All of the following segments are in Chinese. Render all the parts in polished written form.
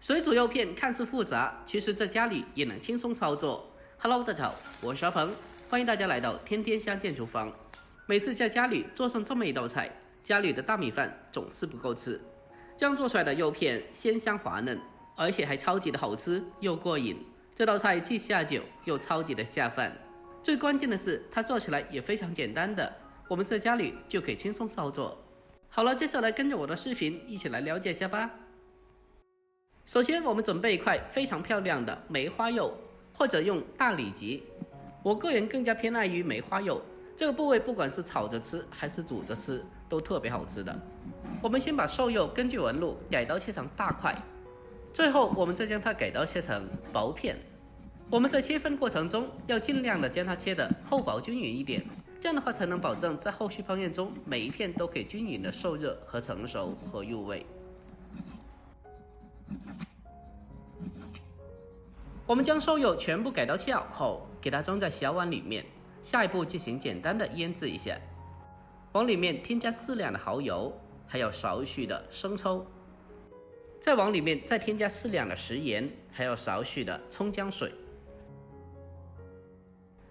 水煮肉片看似复杂，其实在家里也能轻松操作。Hello， 大家好，我是阿鹏，欢迎大家来到天天相见厨房。每次在家里做上这么一道菜，家里的大米饭总是不够吃。这样做出来的肉片鲜香滑嫩，而且还超级的好吃又过瘾。这道菜既下酒又超级的下饭。最关键的是，它做起来也非常简单的，我们在家里就可以轻松操作。好了，接下来跟着我的视频一起来了解一下吧。首先，我们准备一块非常漂亮的梅花肉，或者用大里脊。我个人更加偏爱于梅花肉，这个部位不管是炒着吃还是煮着吃，都特别好吃的。我们先把瘦肉根据纹路改刀切成大块，最后我们再将它改刀切成薄片。我们在切分过程中要尽量的将它切得厚薄均匀一点，这样的话才能保证在后续烹饪中每一片都可以均匀的受热和成熟和入味。我们将瘦肉全部改刀切好后，给它装在小碗里面。下一步进行简单的腌制一下，往里面添加适量的蚝油，还有少许的生抽，再往里面再添加适量的食盐，还有少许的葱姜水。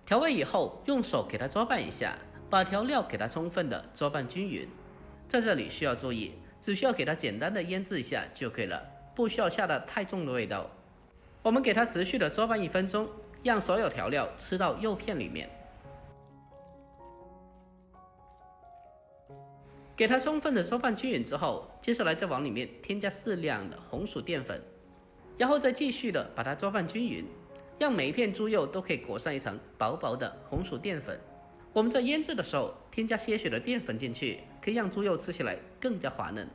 调味以后，用手给它搅拌一下，把调料给它充分的搅拌均匀。在这里需要注意，只需要给它简单的腌制一下就可以了，不需要下得太重的味道。我们给它持续的搅拌1分钟，让所有调料吃到肉片里面。给它充分的搅拌均匀之后，接下来再往里面添加适量的红薯淀粉，然后再继续的把它搅拌均匀，让每一片猪肉都可以裹上一层薄薄的红薯淀粉。我们在腌制的时候添加些许的淀粉进去，可以让猪肉吃起来更加滑嫩。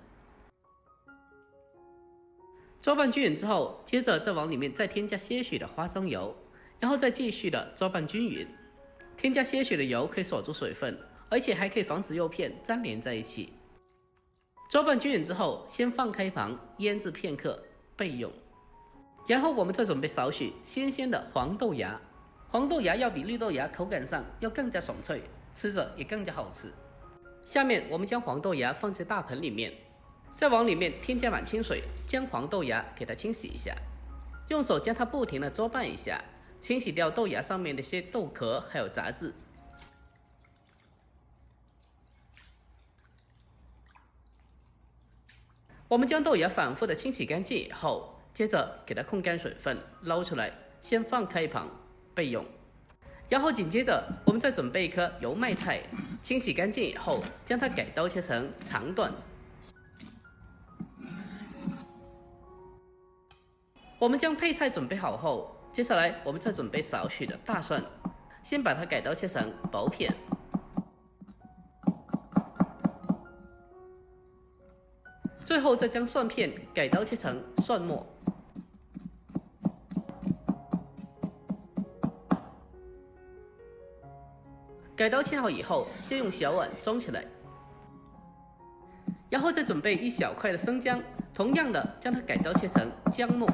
搅拌均匀之后，接着再往里面再添加些许的花生油，然后再继续的搅拌均匀。添加些许的油可以锁住水分，而且还可以防止肉片粘连在一起。搅拌均匀之后，先放开一旁腌制片刻备用。然后我们再准备少许新鲜的黄豆芽，黄豆芽要比绿豆芽口感上要更加爽脆，吃着也更加好吃。下面我们将黄豆芽放在大盆里面，再往里面添加满清水，将黄豆芽给它清洗一下，用手将它不停的搅拌一下，清洗掉豆芽上面的些豆壳还有杂质。我们将豆芽反复的清洗干净以后，接着给它控干水分，捞出来，先放开一旁备用。然后紧接着我们再准备一颗油麦菜，清洗干净以后，将它改刀切成长段。我们将配菜准备好后，接下来我们再准备少许的大蒜，先把它改刀切成薄片。最后再将蒜片改刀切成蒜末。改刀切好以后，先用小碗装起来，然后再准备一小块的生姜，同样的将它改刀切成姜末。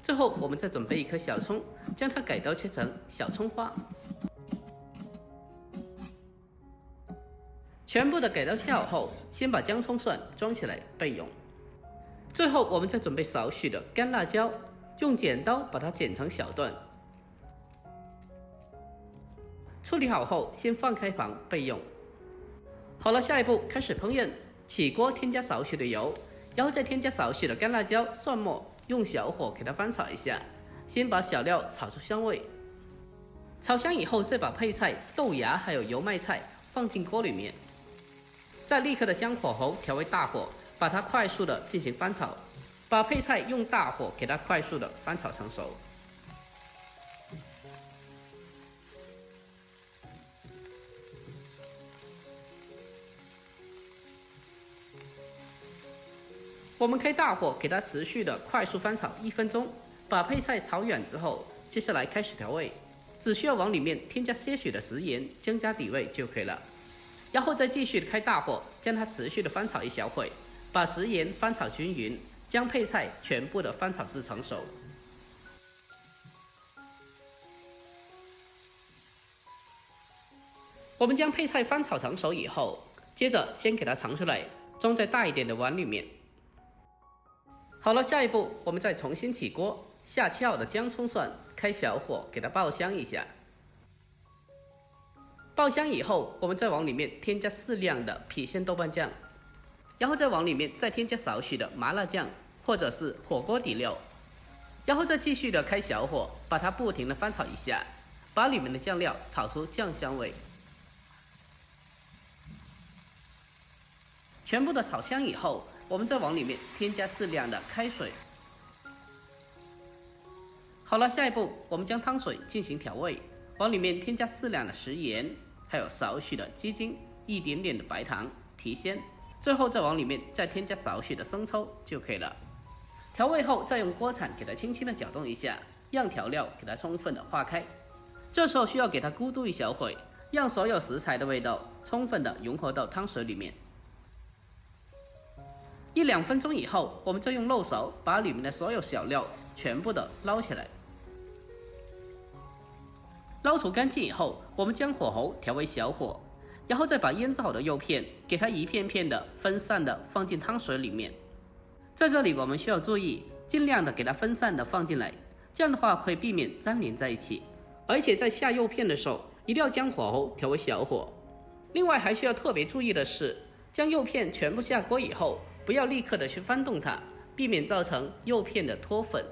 最后我们再准备一颗小葱，将它改刀切成小葱花。全部的改刀切好后，先把姜葱蒜装起来备用。最后我们再准备少许的干辣椒，用剪刀把它剪成小段。处理好后，先放开旁备用。好了，下一步开始烹饪。起锅添加少许的油，然后再添加少许的干辣椒、蒜末，用小火给它翻炒一下，先把小料炒出香味。炒香以后，再把配菜、豆芽还有油麦菜放进锅里面，再立刻的将火候调为大火，把它快速的进行翻炒，把配菜用大火给它快速的翻炒成熟。我们开大火给它持续的快速翻炒1分钟，把配菜炒软之后，接下来开始调味，只需要往里面添加些许的食盐，增加底味就可以了。然后再继续开大火，将它持续的翻炒1小会，把食盐翻炒均匀，将配菜全部的翻炒至成熟。我们将配菜翻炒成熟以后，接着先给它盛出来，装在大一点的碗里面。好了，下一步我们再重新起锅，下切好的姜葱蒜，开小火给它爆香一下。爆香以后，我们再往里面添加适量的郫县豆瓣酱，然后再往里面再添加少许的麻辣酱或者是火锅底料，然后再继续的开小火，把它不停的翻炒一下，把里面的酱料炒出酱香味。全部的炒香以后，我们再往里面添加适量的开水。好了，下一步我们将汤水进行调味，往里面添加适量的食盐，还有少许的鸡精，一点点的白糖提鲜，最后再往里面再添加少许的生抽就可以了。调味后再用锅铲给它轻轻的搅动一下，让调料给它充分的化开。这时候需要给它咕嘟一小会，让所有食材的味道充分的融合到汤水里面。1-2分钟以后，我们再用漏勺把里面的所有小料全部的捞起来。捞除干净以后，我们将火候调为小火，然后再把腌制好的肉片给它一片片的分散的放进汤水里面。在这里我们需要注意，尽量的给它分散的放进来，这样的话可以避免粘连在一起。而且在下肉片的时候，一定要将火候调为小火。另外还需要特别注意的是，将肉片全部下锅以后，不要立刻的去翻动它，避免造成肉片的脱粉。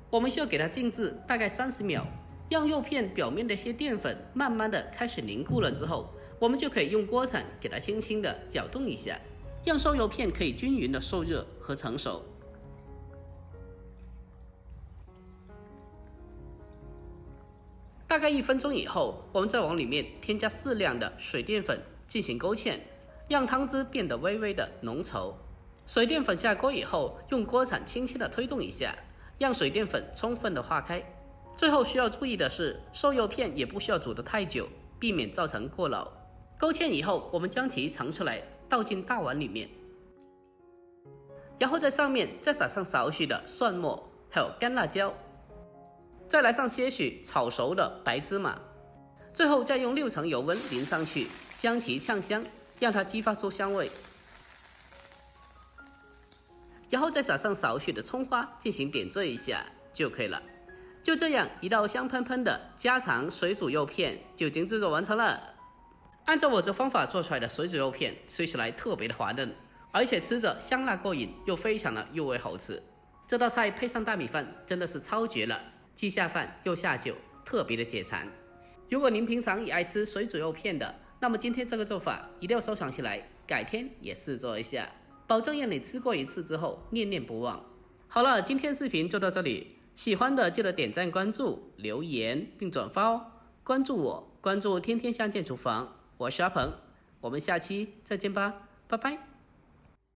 我们需要给它静置大概30秒，让肉片表面的一些淀粉慢慢的开始凝固了之后，我们就可以用锅铲给它轻轻的搅动一下，让瘦肉片可以均匀的受热和成熟。大概1分钟以后，我们再往里面添加适量的水淀粉进行勾芡，让汤汁变得微微的浓稠。水淀粉下锅以后，用锅铲轻轻的推动一下，让水淀粉充分的化开。最后需要注意的是，瘦肉片也不需要煮得太久，避免造成过老。勾芡以后，我们将其盛出来，倒进大碗里面，然后在上面再撒上少许的蒜末，还有干辣椒，再来上些许炒熟的白芝麻，最后再用6成油温淋上去，将其炝香，让它激发出香味。然后再撒上少许的葱花进行点缀一下就可以了。就这样，一道香喷喷的家常水煮肉片就已经制作完成了。按照我这方法做出来的水煮肉片，吃起来特别的滑嫩，而且吃着香辣过瘾，又非常的入味好吃。这道菜配上大米饭真的是超绝了，既下饭又下酒，特别的解馋。如果您平常也爱吃水煮肉片的，那么今天这个做法一定要收藏起来，改天也试做一下，保证让你吃过一次之后念念不忘。好了，今天视频就到这里，喜欢的记得点赞、关注、留言并转发哦。关注我，关注天天相见厨房，我是阿鹏，我们下期再见吧，拜拜。